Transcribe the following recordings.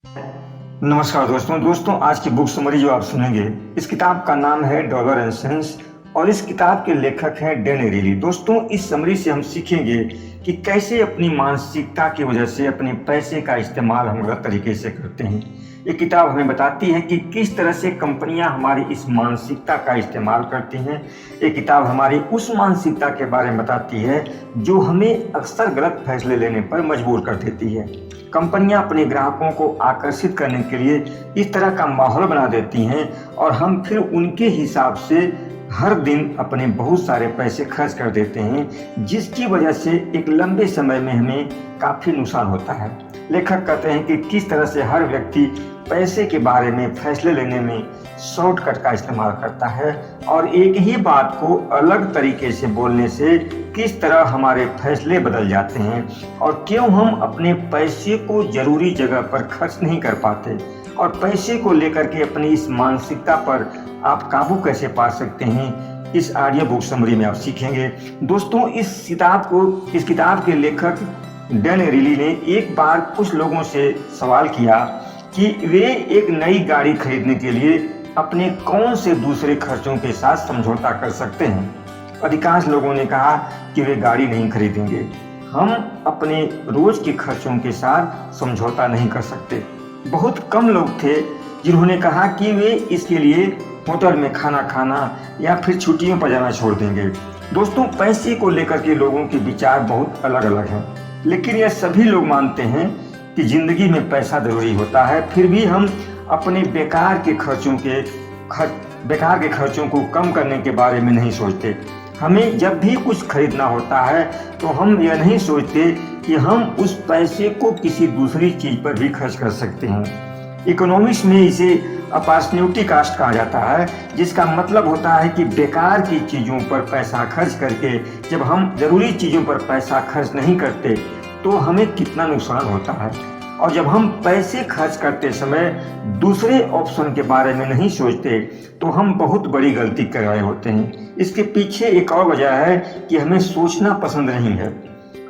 नमस्कार दोस्तों आज की बुक समरी जो आप सुनेंगे, इस किताब का नाम है डॉलर एंड सेंस और इस किताब के लेखक हैं डैन एरिली। दोस्तों, इस समरी से हम सीखेंगे कि कैसे अपनी मानसिकता की वजह से अपने पैसे का इस्तेमाल हम गलत तरीके से करते हैं। ये किताब हमें बताती है कि किस तरह से कंपनियां हमारी इस मानसिकता का इस्तेमाल करती हैं। ये किताब हमारी उस मानसिकता के बारे में बताती है जो हमें अक्सर गलत फैसले लेने पर मजबूर कर देती है। कंपनियां अपने ग्राहकों को आकर्षित करने के लिए इस तरह का माहौल बना देती हैं और हम फिर उनके हिसाब से हर दिन अपने बहुत सारे पैसे खर्च कर देते हैं, जिसकी वजह से एक लंबे समय में हमें काफ़ी नुकसान होता है। लेखक कहते हैं कि किस तरह से हर व्यक्ति पैसे के बारे में फैसले लेने में शॉर्टकट का इस्तेमाल करता है और एक ही बात को अलग तरीके से बोलने से किस तरह हमारे फैसले बदल जाते हैं और क्यों हम अपने पैसे को जरूरी जगह पर खर्च नहीं कर पाते और पैसे को लेकर के अपनी इस मानसिकता पर आप काबू कैसे पा सकते हैं, इस ऑडियो बुक समरी में आप सीखेंगे। दोस्तों, इस किताब के लेखक डैन एरिली ने एक बार कुछ लोगों से सवाल किया कि वे एक नई गाड़ी खरीदने के लिए अपने कौन से दूसरे खर्चों के साथ समझौता कर सकते हैं। अधिकांश लोगों ने कहा कि वे गाड़ी नहीं खरीदेंगे। हम अपने रोज के खर्चों के साथ समझौता नहीं कर सकते। बहुत कम लोग थे जिन्होंने कहा कि वे इसके लिए होटल में खाना खाना या फिर छुट्टियों पर जाना छोड़ देंगे। दोस्तों, पैसे को लेकर के लोगों के विचार बहुत अलग अलग हैं, लेकिन यह सभी लोग मानते हैं कि जिंदगी में पैसा जरूरी होता है। फिर भी हम अपने बेकार के खर्चों को कम करने के बारे में नहीं सोचते। हमें जब भी कुछ खरीदना होता है तो हम यह नहीं सोचते कि हम उस पैसे को किसी दूसरी चीज पर भी खर्च कर सकते हैं। इकोनॉमिक्स में इसे अपॉर्चुनिटी कॉस्ट कहा जाता है, जिसका मतलब होता है कि बेकार की चीज़ों पर पैसा खर्च करके जब हम ज़रूरी चीज़ों पर पैसा खर्च नहीं करते तो हमें कितना नुकसान होता है। और जब हम पैसे खर्च करते समय दूसरे ऑप्शन के बारे में नहीं सोचते तो हम बहुत बड़ी गलती कर रहे होते हैं। इसके पीछे एक और वजह है कि हमें सोचना पसंद नहीं है।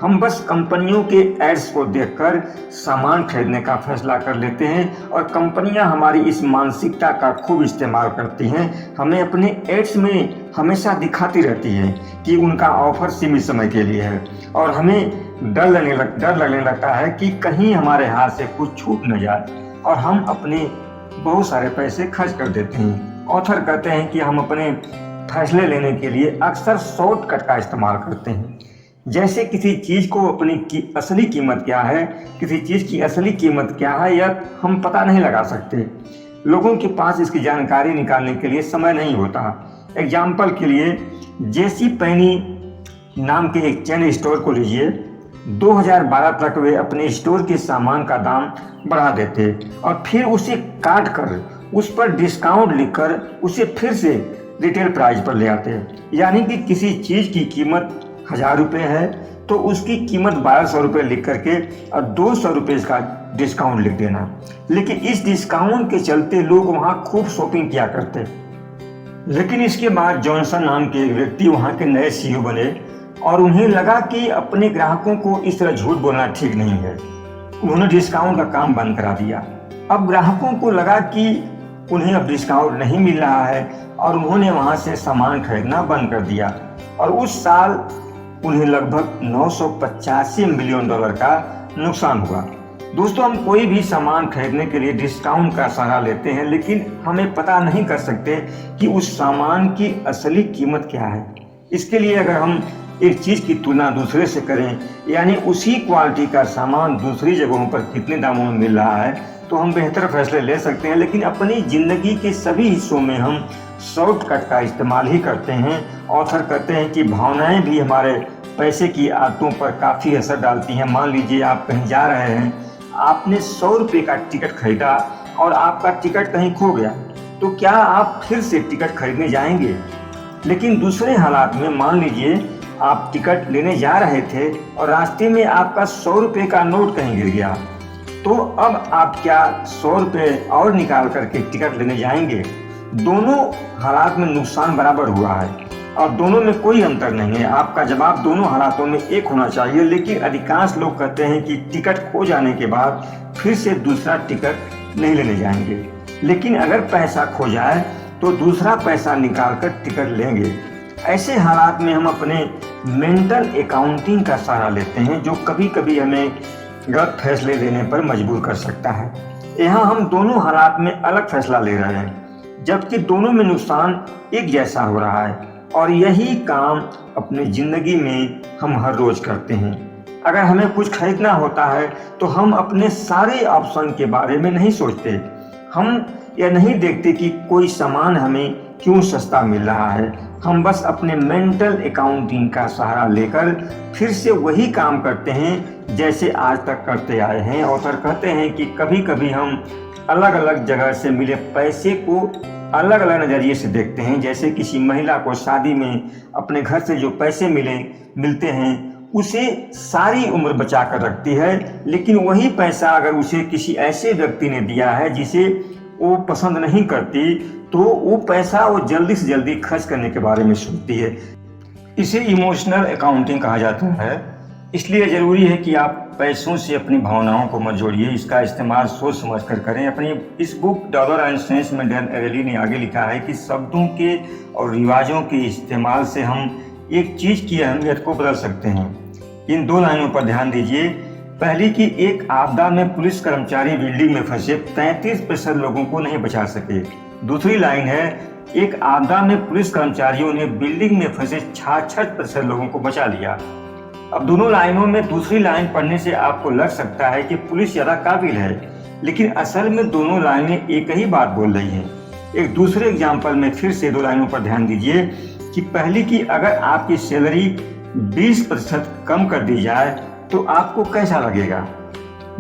हम बस कंपनियों के एड्स को देखकर सामान खरीदने का फैसला कर लेते हैं और कंपनियां हमारी इस मानसिकता का खूब इस्तेमाल करती हैं। हमें अपने एड्स में हमेशा दिखाती रहती हैं कि उनका ऑफर सीमित समय के लिए है और हमें डर लगने लगता है कि कहीं हमारे हाथ से कुछ छूट न जाए और हम अपने बहुत सारे पैसे खर्च कर देते हैं। ऑथर कहते हैं कि हम अपने फैसले लेने के लिए अक्सर शॉर्टकट का इस्तेमाल करते हैं। जैसे किसी चीज़ को असली कीमत क्या है, किसी चीज़ की असली कीमत क्या है, यह हम पता नहीं लगा सकते। लोगों के पास इसकी जानकारी निकालने के लिए समय नहीं होता। एग्जाम्पल के लिए जेसी पेनी नाम के एक चेन स्टोर को लीजिए। 2012 तक वे अपने स्टोर के सामान का दाम बढ़ा देते और फिर उसे काट कर उस पर डिस्काउंट लिखकर उसे फिर से रिटेल प्राइस पर ले आते। यानी कि किसी चीज़ की कीमत 1000 रुपये है तो उसकी कीमत 1200 रुपये लिख करके और 200 रुपये का डिस्काउंट लिख देना। लेकिन इस डिस्काउंट के चलते लोग वहाँ खूब शॉपिंग किया करते। लेकिन इसके बाद जॉनसन नाम के एक व्यक्ति वहाँ के नए सीईओ बने और उन्हें लगा कि अपने ग्राहकों को इस तरह झूठ बोलना ठीक नहीं है। उन्होंने डिस्काउंट का काम बंद करा दिया। अब ग्राहकों को लगा कि उन्हें अब डिस्काउंट नहीं मिल रहा है और उन्होंने वहाँ से सामान खरीदना बंद कर दिया और उस साल उन्हें लगभग $985 मिलियन का नुकसान हुआ। दोस्तों, हम कोई भी सामान खरीदने के लिए डिस्काउंट का सहारा लेते हैं, लेकिन हमें पता नहीं कर सकते कि उस सामान की असली कीमत क्या है। इसके लिए अगर हम एक चीज़ की तुलना दूसरे से करें, यानी उसी क्वालिटी का सामान दूसरी जगहों पर कितने दामों में मिल रहा है, तो हम बेहतर फैसले ले सकते हैं। लेकिन अपनी ज़िंदगी के सभी हिस्सों में हम शॉर्टकट का इस्तेमाल ही करते हैं। ऑथर कहते हैं कि भावनाएं भी हमारे पैसे की आदतों पर काफ़ी असर डालती हैं। मान लीजिए आप कहीं जा रहे हैं, आपने 100 रुपये का टिकट खरीदा और आपका टिकट कहीं खो गया, तो क्या आप फिर से टिकट खरीदने जाएंगे? लेकिन दूसरे हालात में मान लीजिए आप टिकट लेने जा रहे थे और रास्ते में आपका 100 रुपये का नोट कहीं गिर गया, तो अब आप क्या 100 रुपये और निकाल करके टिकट लेने जाएंगे? दोनों हालात में नुकसान बराबर हुआ है। और दोनों में कोई अंतर नहीं है। आपका जवाब दोनों हालातों में एक होना चाहिए। लेकिन अधिकांश लोग कहते हैं कि टिकट खो जाने के बाद फिर से दूसरा टिकट नहीं लेने जाएंगे, लेकिन अगर पैसा खो जाए तो दूसरा पैसा निकालकर टिकट लेंगे। ऐसे हालात में हम अपने मेंटल अकाउंटिंग का सहारा लेते हैं, जो कभी कभी हमें गलत फैसले लेने पर मजबूर कर सकता है। यहाँ हम दोनों हालात में अलग फैसला ले रहे हैं, जबकि दोनों में नुकसान एक जैसा हो रहा है, और यही काम अपनी जिंदगी में हम हर रोज करते हैं। अगर हमें कुछ खरीदना होता है तो हम अपने सारे ऑप्शन के बारे में नहीं सोचते। हम यह नहीं देखते कि कोई सामान हमें क्यों सस्ता मिल रहा है। हम बस अपने मेंटल अकाउंटिंग का सहारा लेकर फिर से वही काम करते हैं जैसे आज तक करते आए हैं। ऑथर कहते हैं कि कभी कभी हम अलग अलग जगह से मिले पैसे को अलग अलग नज़रिए से देखते हैं। जैसे किसी महिला को शादी में अपने घर से जो पैसे मिलते हैं उसे सारी उम्र बचा कर रखती है, लेकिन वही पैसा अगर उसे किसी ऐसे व्यक्ति ने दिया है जिसे वो पसंद नहीं करती, तो वो पैसा वो जल्दी से जल्दी खर्च करने के बारे में सोचती है। इसे इमोशनल अकाउंटिंग कहा जाता है। इसलिए ज़रूरी है कि आप पैसों से अपनी भावनाओं को मत जोड़िए। इसका इस्तेमाल सोच समझ कर करें। अपनी इस बुक डॉलर एंड सेंस में डैन एरेली ने आगे लिखा है कि शब्दों के और रिवाजों के इस्तेमाल से हम एक चीज़ की अहमियत को बदल सकते हैं। इन दो लाइनों पर ध्यान दीजिए। पहली कि एक आपदा में पुलिस कर्मचारी बिल्डिंग में फंसे 33% लोगों को नहीं बचा सके। दूसरी लाइन है, एक आपदा में पुलिस कर्मचारियों ने बिल्डिंग में फंसे 66% लोगों को बचा लिया। अब दोनों लाइनों में दूसरी लाइन पढ़ने से आपको लग सकता है कि पुलिस ज़्यादा काबिल है, लेकिन असल में दोनों लाइनें एक ही बात बोल रही हैं। एक दूसरे एग्जाम्पल में फिर से दो लाइनों पर ध्यान दीजिए कि पहली कि अगर आपकी सैलरी 20% कम कर दी जाए तो आपको कैसा लगेगा।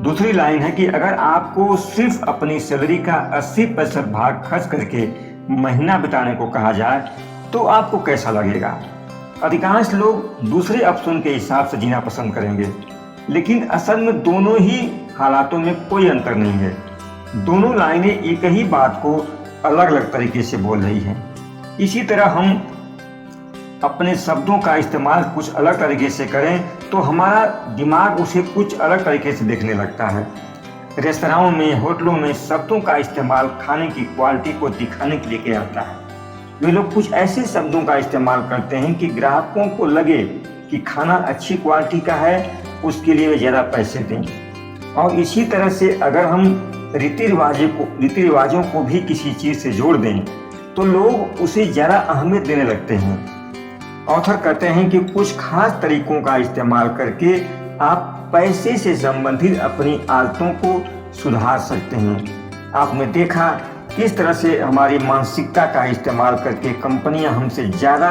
दूसरी लाइन है कि अगर आपको सिर्फ अपनी सैलरी का 80% भाग खर्च करके महीना बिताने को कहा जाए तो आपको कैसा लगेगा। अधिकांश लोग दूसरे ऑप्शन के हिसाब से जीना पसंद करेंगे, लेकिन असल में दोनों ही हालातों में कोई अंतर नहीं है। दोनों लाइनें एक ही बात को अलग अलग तरीके से बोल रही हैं। इसी तरह हम अपने शब्दों का इस्तेमाल कुछ अलग तरीके से करें तो हमारा दिमाग उसे कुछ अलग तरीके से देखने लगता है। रेस्तराओं में, होटलों में शब्दों का इस्तेमाल खाने की क्वालिटी को दिखाने के लिए किया जाता है। वे लोग कुछ ऐसे शब्दों का इस्तेमाल करते हैं कि ग्राहकों को लगे कि खाना अच्छी क्वालिटी का है, उसके लिए वे ज़्यादा पैसे दें। और इसी तरह से अगर हम रीति रिवाजों को भी किसी चीज़ से जोड़ दें तो लोग उसे ज़्यादा अहमियत देने लगते हैं। ऑथर कहते हैं कि कुछ खास तरीकों का इस्तेमाल करके आप पैसे से संबंधित अपनी आदतों को सुधार सकते हैं। आपने देखा किस तरह से हमारी मानसिकता का इस्तेमाल करके कंपनियां हमसे ज़्यादा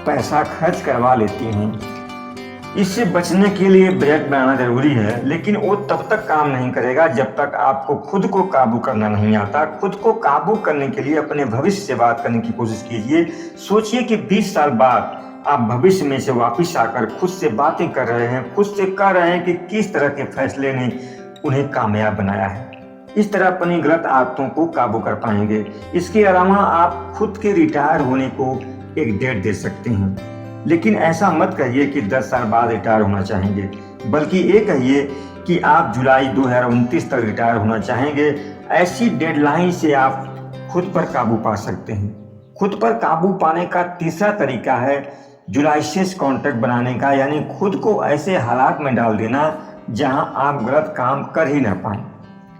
पैसा खर्च करवा लेती हैं। इससे बचने के लिए बजट बनाना जरूरी है, लेकिन वो तब तक काम नहीं करेगा जब तक आपको खुद को काबू करना नहीं आता। खुद को काबू करने के लिए अपने भविष्य से बात करने की कोशिश कीजिए। सोचिए कि 20 साल बाद आप भविष्य में से वापस आकर खुद से बातें कर रहे हैं, खुद से कह रहे हैं कि किस तरह के फैसले ने उन्हें कामयाब बनाया है। इस तरह अपनी गलत आदतों को काबू कर पाएंगे। इसके अलावा आप खुद के रिटायर होने को एक डेट दे सकते हैं, लेकिन ऐसा मत कहिए कि 10 साल बाद रिटायर होना चाहेंगे, बल्कि ये कहिए कि आप जुलाई 2029 तक रिटायर होना चाहेंगे। ऐसी डेडलाइन से आप खुद पर काबू पा सकते हैं। खुद पर काबू पाने का तीसरा तरीका है जुलाइसियस कॉन्ट्रैक्ट बनाने का, यानी खुद को ऐसे हालात में डाल देना जहां आप गलत काम कर ही ना पाएं।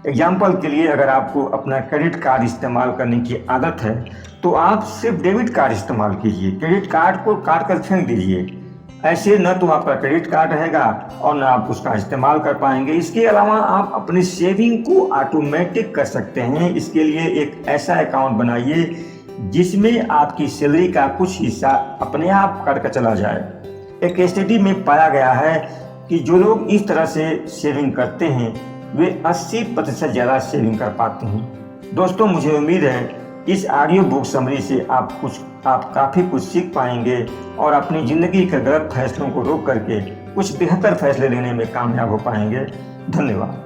एग्जाम्पल के लिए, अगर आपको अपना क्रेडिट कार्ड इस्तेमाल करने की आदत है तो आप सिर्फ डेबिट कार्ड इस्तेमाल कीजिए। क्रेडिट कार्ड को काट कर फेंक दीजिए। ऐसे न तो आपका क्रेडिट कार्ड रहेगा और न आप उसका इस्तेमाल कर पाएंगे। इसके अलावा आप अपनी सेविंग को ऑटोमेटिक कर सकते हैं। इसके लिए एक ऐसा अकाउंट बनाइए जिसमें आपकी सैलरी का कुछ हिस्सा अपने आप कट कर चला जाए। एक स्टडी में पाया गया है कि जो लोग इस तरह से सेविंग करते हैं वे 80% ज़्यादा सेविंग कर पाते हैं। दोस्तों, मुझे उम्मीद है इस ऑडियो बुक समरी से आप काफ़ी कुछ सीख पाएंगे और अपनी ज़िंदगी के गलत फैसलों को रोक करके कुछ बेहतर फैसले लेने में कामयाब हो पाएंगे। धन्यवाद।